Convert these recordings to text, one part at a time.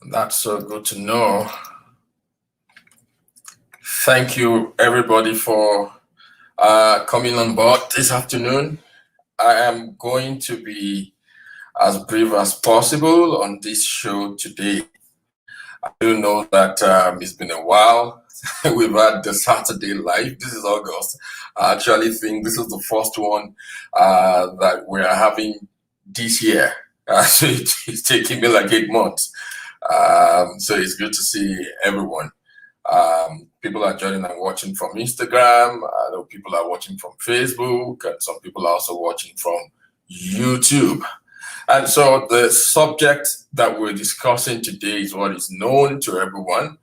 That's so good to know. Thank you, everybody, for coming on board this afternoon. I am going to be as brief as possible on this show today. I do know that it's been a while. We've had the Saturday Live. This is August. I actually think this is the first one that we're having this year. So it's taking me like 8 months. So it's good to see everyone. People are joining and watching from Instagram. I know people are watching from Facebook, and some people are also watching from YouTube. And so the subject that we're discussing today is what is known to everyone.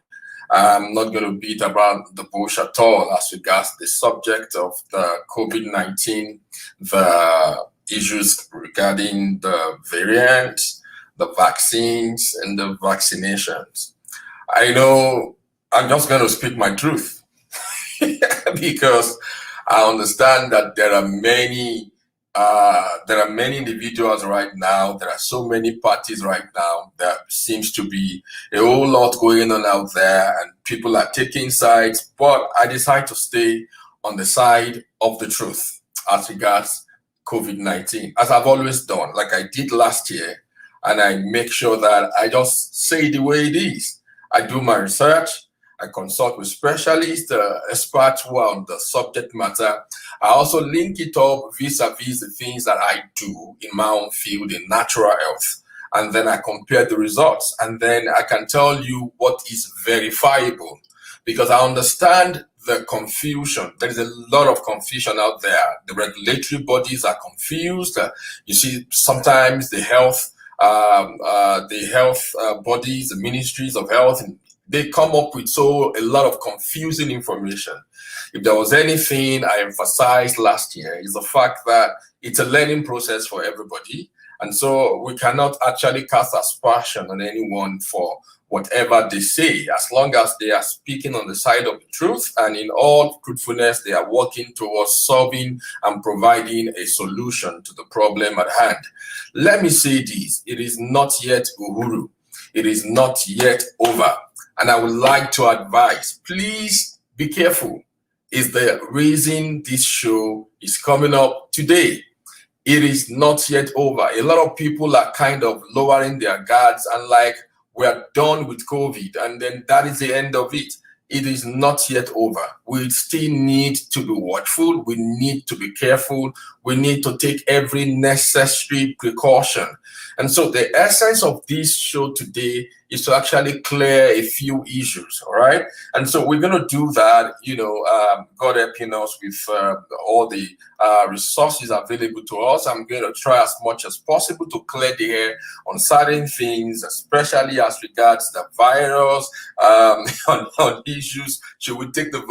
I'm not going to beat about the bush at all as regards the subject of the COVID-19, the issues regarding the variants, the vaccines, and the vaccinations. I know I'm just going to speak my truth because I understand that there are many individuals right now. There are so many parties right now. There seems to be a whole lot going on out there, and people are taking sides. But I decide to stay on the side of the truth as regards COVID-19, as I've always done, like I did last year, and I make sure that I just say the way it is. I do my research. I consult with specialists, experts who are on the subject matter. I also link it up vis-a-vis the things that I do in my own field in natural health. And then I compare the results. And then I can tell you what is verifiable. Because I understand the confusion. There is a lot of confusion out there. The regulatory bodies are confused. You see, sometimes the health bodies, the ministries of health, they come up with a lot of confusing information. If there was anything I emphasized last year, is the fact that it's a learning process for everybody. And so we cannot actually cast aspersion on anyone for whatever they say, as long as they are speaking on the side of the truth, and in all truthfulness, they are working towards solving and providing a solution to the problem at hand. Let me say this, it is not yet Uhuru. It is not yet over. And I would like to advise, please be careful. Is the reason this show is coming up today. It is not yet over. A lot of people are kind of lowering their guards and like, we're done with COVID, and then that is the end of it. It is not yet over. We still need to be watchful. We need to be careful. We need to take every necessary precaution. And so the essence of this show today is to actually clear a few issues, all right? And so we're going to do that, God helping us with all the resources available to us. I'm going to try as much as possible to clear the air on certain things, especially as regards the virus, on issues. Should we take the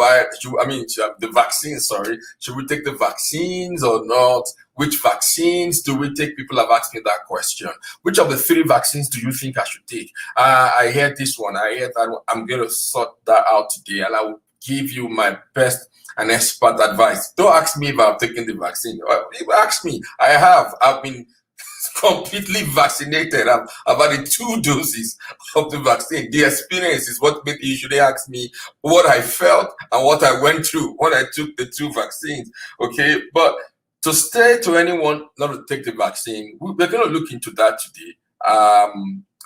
vaccines, sorry. Should we take the vaccines or not? Which vaccines do we take? People have asked me that question. Which of the 3 vaccines do you think I should take? I heard this one. I heard that one. I'm going to sort that out today, and I will give you my best and expert advice. Don't ask me if I've taken the vaccine. Ask me. I have. I've been completely vaccinated. I've had 2 doses of the vaccine. The experience is what made you should ask me what I felt and what I went through when I took the 2 vaccines. Okay, but to say to anyone not to take the vaccine, we're going to look into that today.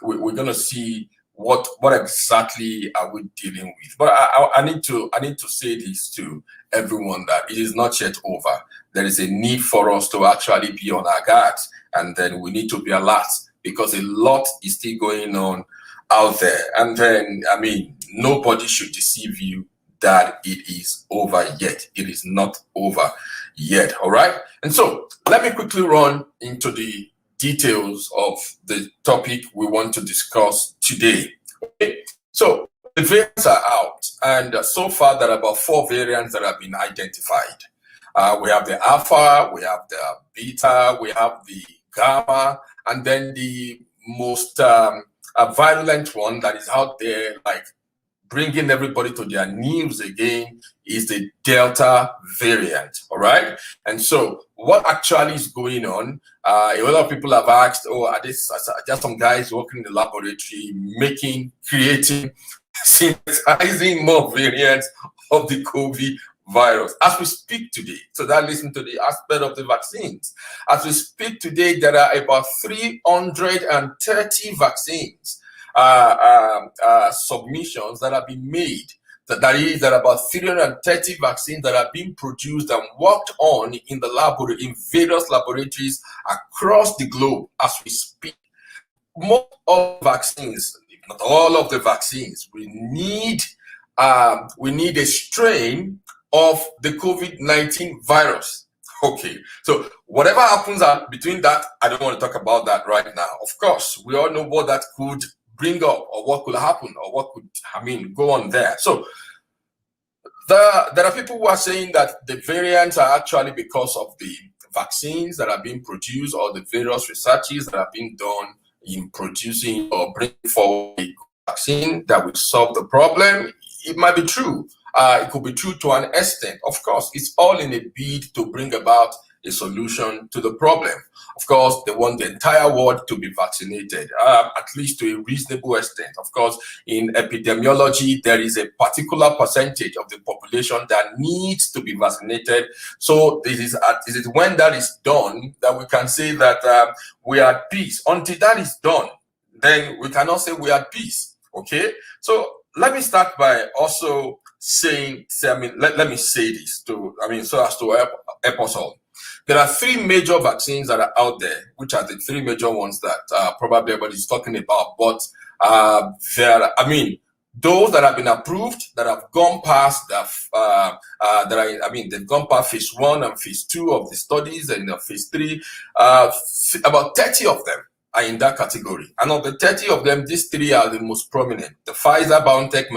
We're going to see what exactly are we dealing with. But I need to say this to everyone, that it is not yet over. There is a need for us to actually be on our guard, and then we need to be alert, because a lot is still going on out there. And then, nobody should deceive you that it is over yet. It is not over yet. All right. And so let me quickly run into the details of the topic we want to discuss today. Okay. So the variants are out, and so far there are about 4 variants that have been identified. We have the alpha, we have the beta, we have the gamma, and then the most virulent one that is out there, like bringing everybody to their knees again, is the Delta variant. All right. And so what actually is going on? A lot of people have asked, oh, are just some guys working in the laboratory creating, synthesizing more variants of the COVID virus as we speak today? So that leads into the aspect of the vaccines. As we speak today, there are about 330 vaccines submissions that have been made. That is, there are about 330 vaccines that are being produced and worked on in the laboratory, in various laboratories across the globe as we speak. Most of the vaccines, if not all of the vaccines, we need a strain of the COVID-19 virus. Okay, so whatever happens between that, I don't want to talk about that right now. Of course, we all know what that could bring up, or what could happen, or what could, go on there. So there are people who are saying that the variants are actually because of the vaccines that are being produced, or the various researches that are being done in producing or bringing forward a vaccine that will solve the problem. It might be true. It could be true to an extent. Of course, it's all in a bid to bring about a solution to the problem. Of course, they want the entire world to be vaccinated, at least to a reasonable extent. Of course, in epidemiology, there is a particular percentage of the population that needs to be vaccinated. So this is when that is done that we can say that we are at peace. Until that is done, then we cannot say we are at peace. Okay? So let me start by also saying, let me say this so as to help us all. There are 3 major vaccines that are out there, which are the 3 major ones that probably everybody's talking about. But those that have been approved, that have gone past they've gone past phase 1 and phase 2 of the studies, and phase 3. About 30 of them are in that category. And of the 30 of them, these 3 are the most prominent: the Pfizer-BioNTech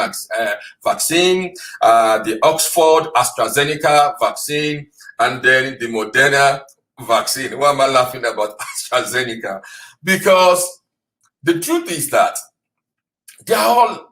vaccine, the Oxford AstraZeneca vaccine, and then the Moderna vaccine. Why am I laughing about AstraZeneca? Because the truth is that they are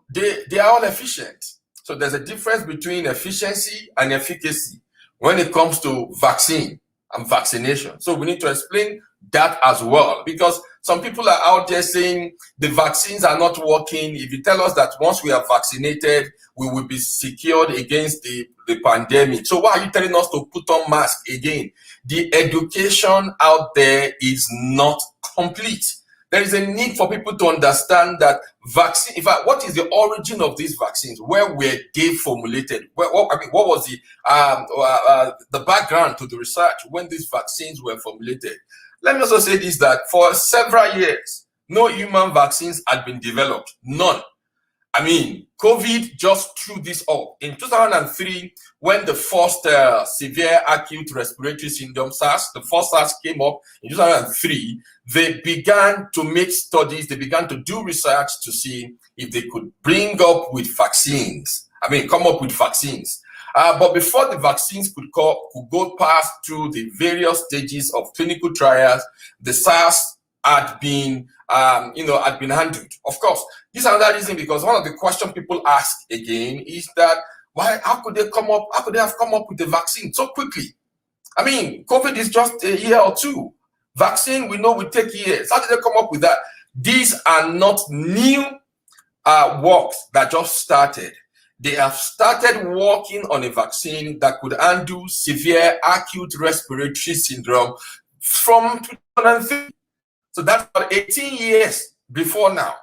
all efficient. So there's a difference between efficiency and efficacy when it comes to vaccine and vaccination. So we need to explain that as well, because some people are out there saying the vaccines are not working. If you tell us that once we are vaccinated, we will be secured against the pandemic, so why are you telling us to put on masks again? The education out there is not complete. There is a need for people to understand that vaccine, in fact, what is the origin of these vaccines? Where were they formulated? What was the background to the research when these vaccines were formulated? Let me also say this, that for several years, no human vaccines had been developed. None. COVID just threw this up. In 2003, when the first severe acute respiratory syndrome, SARS, the first SARS came up in 2003, they began to make studies, they began to do research to see if they could come up with vaccines. But before the vaccines could go past through the various stages of clinical trials, the SARS had been handled. Of course, this is another reason, because one of the questions people ask again is that how could they have come up with the vaccine so quickly? COVID is just a year or 2. Vaccine, we know, will take years. How did they come up with that? These are not new works that just started. They have started working on a vaccine that could undo severe acute respiratory syndrome from 2003. So that's about 18 years before now.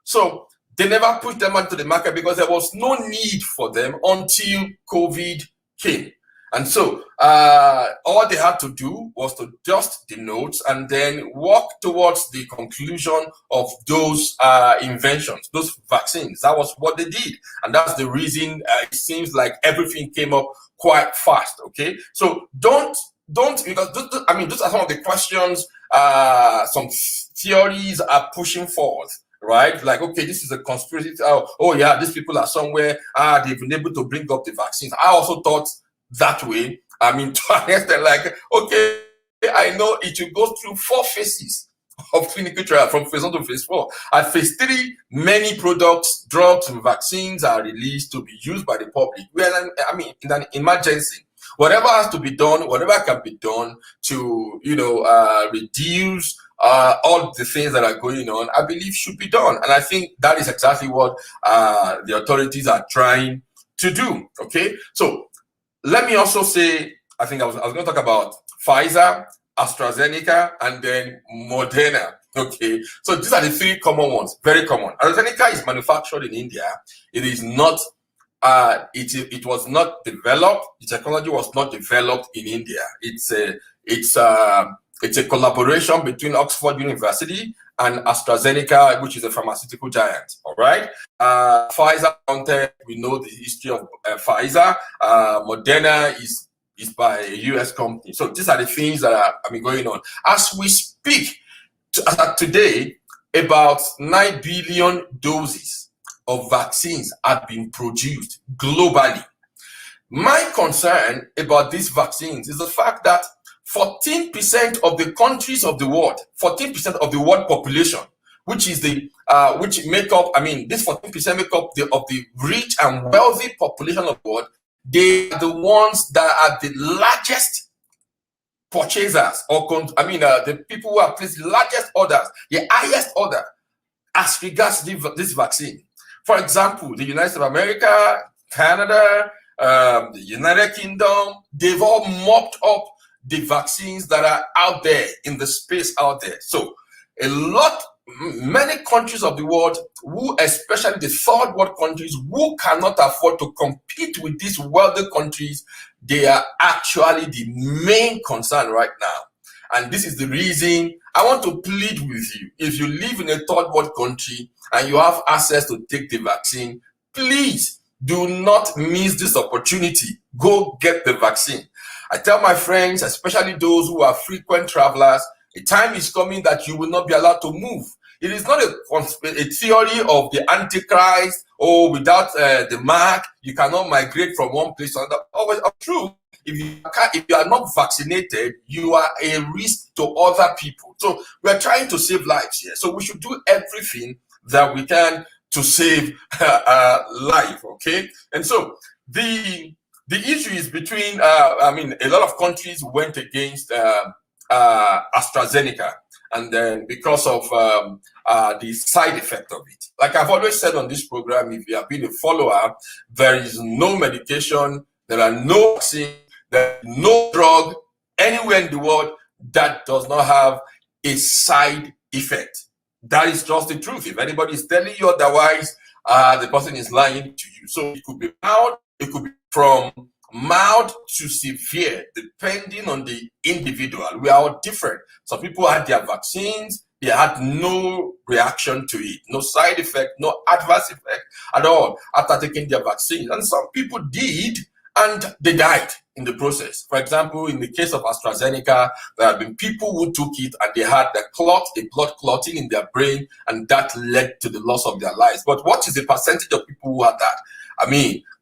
So they never pushed them onto the market because there was no need for them until COVID came. And so all they had to do was to dust the notes and then work towards the conclusion of those inventions, those vaccines. That was what they did. And that's the reason it seems like everything came up quite fast. Okay. So don't, because those are some of the questions some theories are pushing forth. Right? Like, okay, this is a conspiracy. Oh yeah, these people are somewhere. They've been able to bring up the vaccines. I also thought that way. To an extent, like, okay, I know it will go through 4 phases of clinical trial, from phase 1 to phase 4. At phase 3, many products, drugs, and vaccines are released to be used by the public. In an emergency. Whatever has to be done, whatever can be done to, reduce all the things that are going on, I believe should be done. And I think that is exactly what the authorities are trying to do. Okay, so let me also say, I think I was going to talk about Pfizer, AstraZeneca, and then Moderna. Okay, so these are the three common ones, very common. AstraZeneca is manufactured in India. It is not. It was not developed. The technology was not developed in India. It's a collaboration between Oxford University and AstraZeneca, which is a pharmaceutical giant. All right. Pfizer, we know the history of Pfizer. Moderna is by a US company. So these are the things that are going on. As we speak today, about 9 billion doses of vaccines have been produced globally. My concern about these vaccines is the fact that 14% of the countries of the world, 14% of the world population, which is which make up, this 14% make up of the rich and wealthy population of the world. They are the ones that are the largest purchasers, or the people who have placed the largest orders, the highest order as regards this vaccine. For example, the United States of America, Canada, the United Kingdom, they've all mopped up the vaccines that are out there in the space out there. So many countries of the world, especially the third world countries, who cannot afford to compete with these wealthy countries, they are actually the main concern right now. And this is the reason I want to plead with you. If you live in a third world country and you have access to take the vaccine, please do not miss this opportunity. Go get the vaccine. I tell my friends, especially those who are frequent travelers, a time is coming that you will not be allowed to move. It is not a theory of the Antichrist, without the mark, you cannot migrate from one place to another. Always true. If you are not vaccinated, you are a risk to other people. So we are trying to save lives here. So we should do everything that we can to save life. Okay, and so the issue is between. A lot of countries went against AstraZeneca, and then because of the side effect of it. Like I've always said on this program, if you have been a follower, there is no medication, there are no vaccine, there is no drug anywhere in the world that does not have a side effect. That is just the truth. If anybody is telling you otherwise, the person is lying to you. So it could be mild, it could be from mild to severe, depending on the individual. We are all different. Some people had their vaccines, they had no reaction to it, no side effect, no adverse effect at all after taking their vaccine. And some people did, and they died in the process. For example, in the case of AstraZeneca, there have been people who took it and they had a blood clotting in their brain, and that led to the loss of their lives. But what is the percentage of people who had that?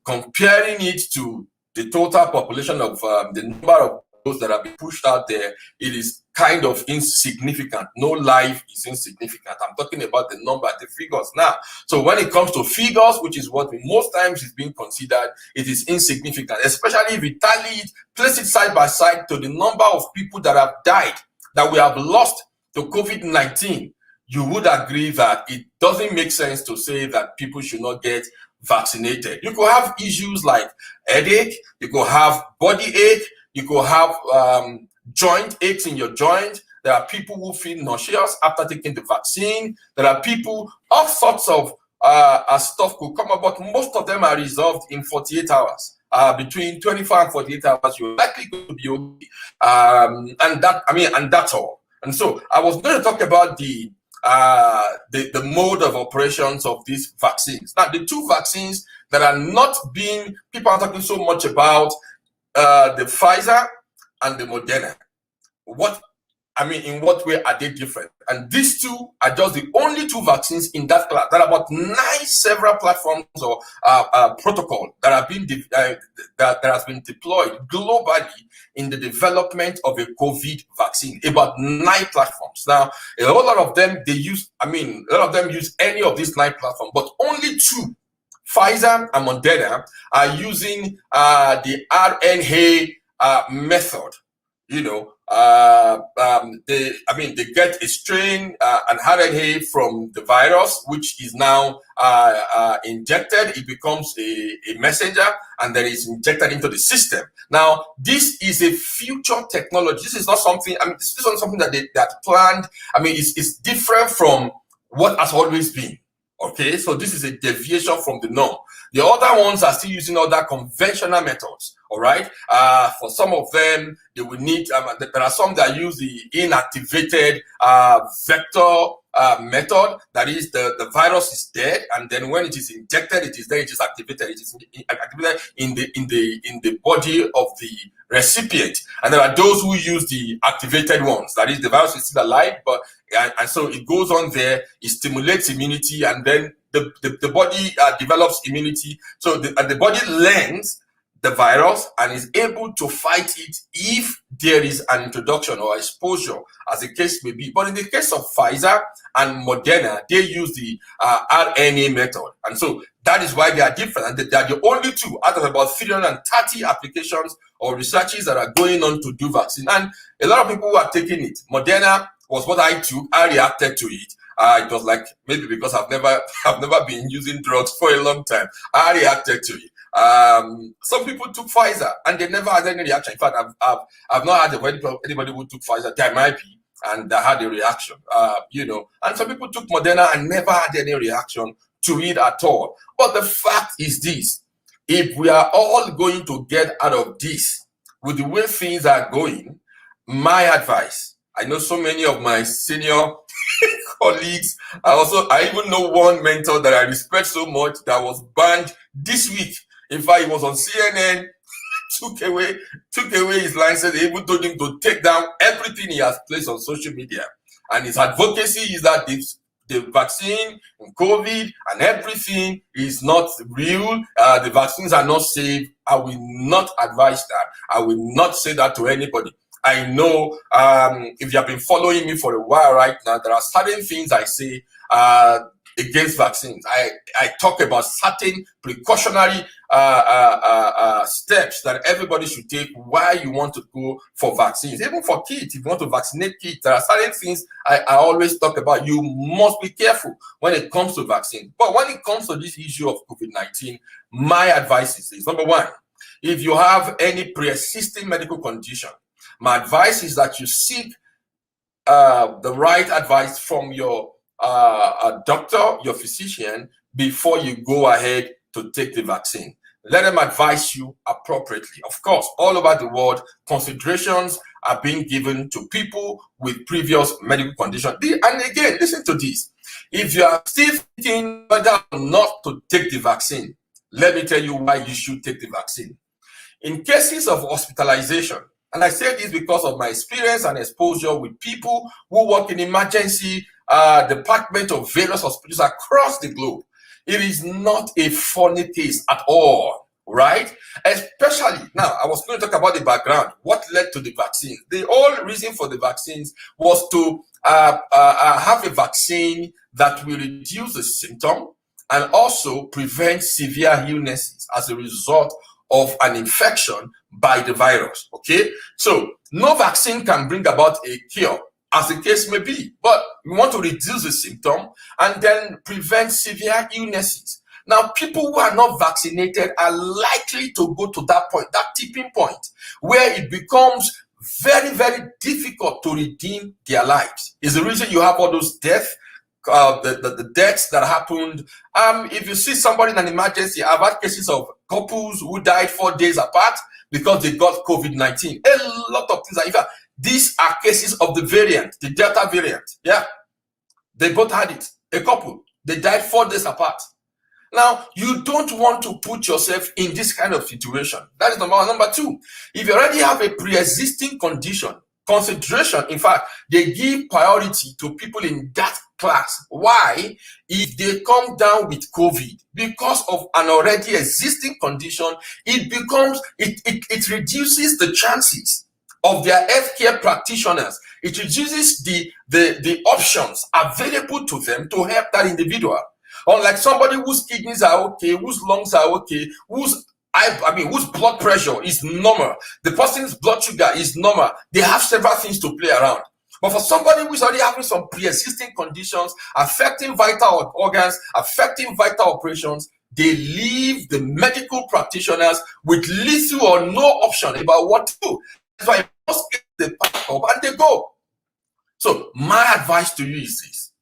Comparing it to the total population of the number of those that have been pushed out there, it is kind of insignificant. No life is insignificant. I'm talking about the number, the figures now. So when it comes to figures, which is what most times is being considered, it is insignificant, especially if we tally it, place it side by side to the number of people that have died, that we have lost to COVID-19. You would agree that it doesn't make sense to say that people should not get vaccinated. You could have issues like headache, you could have body ache, you could have joint aches in your joint. There are people who feel nauseous after taking the vaccine. There are people, all sorts of stuff could come up, but most of them are resolved in 48 hours. Between 24 and 48 hours, you're likely going to be okay. And that's all. And so I was going to talk about the mode of operations of these vaccines. Now, the two vaccines that are not being, people are talking so much about, the Pfizer and the Moderna. In what way are they different? And these two are just the only two vaccines in that class. There are about 9 several platforms or protocol that have been that has been deployed globally in the development of a COVID vaccine. About 9 platforms. Now, a whole lot of them use any of these 9 platforms, but only 2, Pfizer and Moderna, are using the RNA method. They get a strain, an RNA from the virus, which is now injected. It becomes a messenger, and then it's injected into the system. Now, this is a future technology. This is not something. This is not something that planned. It's different from what has always been. Okay, so this is a deviation from the norm. The other ones are still using other conventional methods. All right. For some of them, they will need. There are some that use the inactivated vector method. That is, the virus is dead, and then when it is injected, it is there. It is activated. It is activated in the body of the recipient. And there are those who use the activated ones. That is, the virus is still alive, but and so it goes on there. It stimulates immunity, and then the body develops immunity. So the body learns the virus and is able to fight it if there is an introduction or exposure, as the case may be. But in the case of Pfizer and Moderna, they use the RNA method. And so that is why they are different. And they are the only two out of about 330 applications or researches that are going on to do vaccine. And a lot of people who are taking it. Moderna was what I took. I reacted to it. It was like, maybe because I've never been using drugs for a long time. I reacted to it. Some people took Pfizer and they never had any reaction. In fact, I've not had anybody who took Pfizer. There might be, and they had a reaction. And some people took Moderna and never had any reaction to it at all. But the fact is this: if we are all going to get out of this with the way things are going, my advice. I know so many of my senior colleagues. I even know one mentor that I respect so much that was banned this week. In fact, he was on CNN, took away his license. They even told him to take down everything he has placed on social media. And his advocacy is that the vaccine and COVID and everything is not real. The vaccines are not safe. I will not advise that. I will not say that to anybody. I know if you have been following me for a while right now, there are certain things I say against vaccines. I talk about certain precautionary steps that everybody should take while you want to go for vaccines. Even for kids, if you want to vaccinate kids, there are certain things I always talk about. You must be careful when it comes to vaccines. But when it comes to this issue of COVID-19, my advice is this. Number one, if you have any pre-existing medical condition, my advice is that you seek the right advice from your doctor, your physician, before you go ahead to take the vaccine. Let them advise you appropriately. Of course, all over the world, considerations are being given to people with previous medical conditions. And again, listen to this. If you are still thinking whether or not to take the vaccine, let me tell you why you should take the vaccine. In cases of hospitalization, and I say this because of my experience and exposure with people who work in emergency department of various hospitals across the globe, it is not a funny case at all, right? Especially now, I was going to talk about the background. What led to the vaccine? The whole reason for the vaccines was to have a vaccine that will reduce the symptom and also prevent severe illnesses as a result of an infection by the virus. Okay, so no vaccine can bring about a cure, as the case may be, but we want to reduce the symptom and then prevent severe illnesses. Now, people who are not vaccinated are likely to go to that point, that tipping point, where it becomes very, very difficult to redeem their lives. Is the reason you have all those deaths. The deaths that happened. If you see somebody in an emergency, I've had cases of couples who died 4 days apart because they got COVID-19. A lot of things. In fact, these are cases of the variant, the Delta variant. Yeah, they both had it. A couple, they died 4 days apart. Now, you don't want to put yourself in this kind of situation. That is number one. Number two, if you already have a pre-existing condition, consideration, in fact, they give priority to people in that class. Why? If they come down with COVID because of an already existing condition, it reduces the chances of their healthcare practitioners. It reduces the options available to them to help that individual. Unlike somebody whose kidneys are okay, whose lungs are okay, whose I mean, whose blood pressure is normal, the person's blood sugar is normal. They have several things to play around. But for somebody who's already having some pre-existing conditions affecting vital organs, affecting vital operations, they leave the medical practitioners with little or no option about what to do. That's why most they pack up and they go. So my advice to you is this: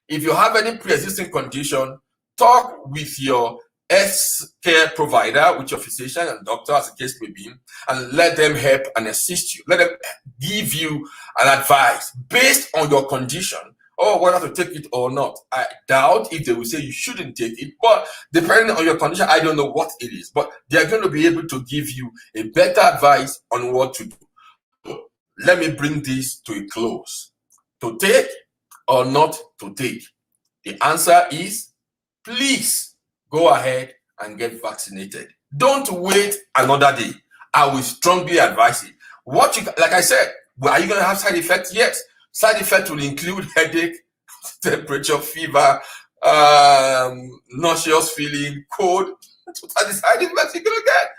if you have any pre-existing condition, talk with your health care provider, with your physician and doctor, as the case may be, and let them help and assist you. Let them give you an advice based on your condition, or whether to take it or not. I doubt if they will say you shouldn't take it, but depending on your condition, I don't know what it is, but they're going to be able to give you a better advice on what to do. So let me bring this to a close. To take or not to take? The answer is, please go ahead and get vaccinated. Don't wait another day. I will strongly advise it. Like I said, are you going to have side effects? Yes. Side effects will include headache, temperature, fever, nauseous feeling, cold. What are the side effects you're going to get?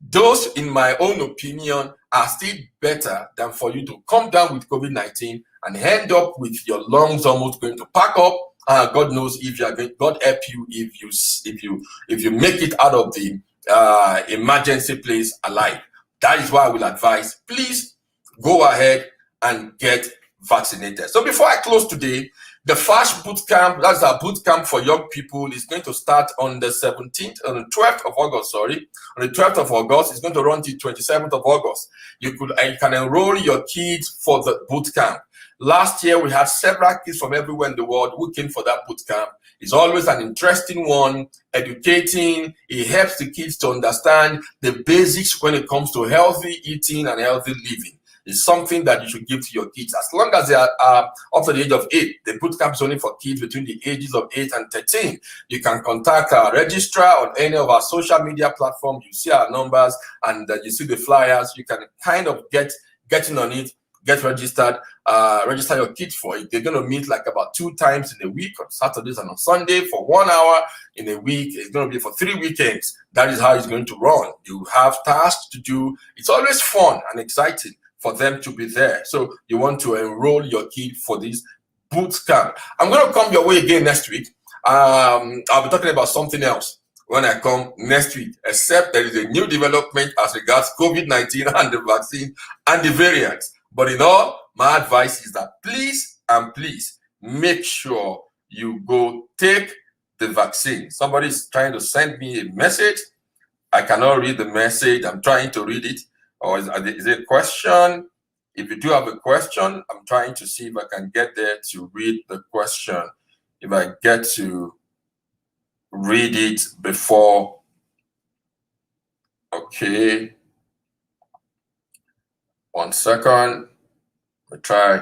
Those, in my own opinion, are still better than for you to come down with COVID-19 and end up with your lungs almost going to pack up. God knows if you are going. God help you if you make it out of the emergency place alive. That is why I will advise, please go ahead and get vaccinated. So before I close today, the FASH boot camp, that's our boot camp for young people, is going to start on the 12th of August, On the 12th of August, it's going to run till 27th of August. You can enroll your kids for the boot camp. Last year, we had several kids from everywhere in the world who came for that boot camp. It's always an interesting one, educating. It helps the kids to understand the basics when it comes to healthy eating and healthy living. It's something that you should give to your kids as long as they are up to the age of 8. The boot camp is only for kids between the ages of 8 and 13. You can contact our registrar on any of our social media platforms. You see our numbers and you see the flyers. You can kind of get in on it, get registered, register your kids for it. They're going to meet like about 2 times in a week, on Saturdays and on Sunday for 1 hour in a week. It's going to be for 3 weekends. That is how it's going to run. You have tasks to do. It's always fun and exciting for them to be there. So you want to enroll your kid for this boot camp. I'm going to come your way again next week. I'll be talking about something else when I come next week, except there is a new development as regards COVID-19 and the vaccine and the variants. But in all, my advice is that please make sure you go take the vaccine. Somebody is trying to send me a message. I cannot read the message. I'm trying to read it. Or is it a question? If you do have a question, I'm trying to see if I can get there to read the question. If I get to read it before. Okay. 1 second. Let me try.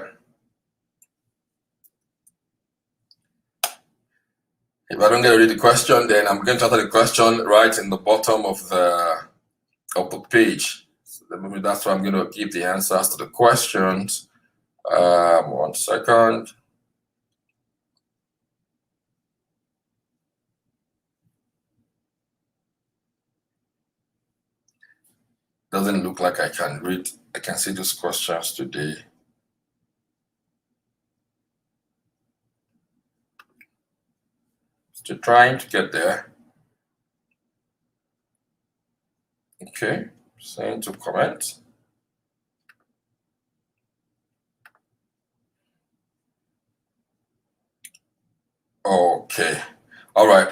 If I don't get to read the question, then I'm going to answer the question right in the bottom of the page. Maybe that's why I'm going to give the answers to the questions. 1 second. Doesn't look like I can read. I can see those questions today. Still trying to get there. Okay. Saying to comment. Okay. All right.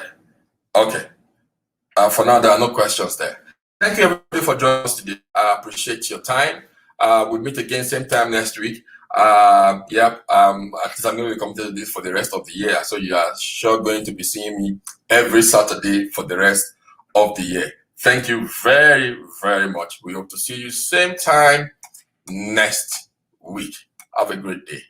Okay. For now, there are no questions there. Thank you, everybody, for joining us today. I appreciate your time. We'll meet again same time next week. At least I'm going to be committed to this for the rest of the year. So you are sure going to be seeing me every Saturday for the rest of the year. Thank you very, very much. We hope to see you same time next week. Have a great day.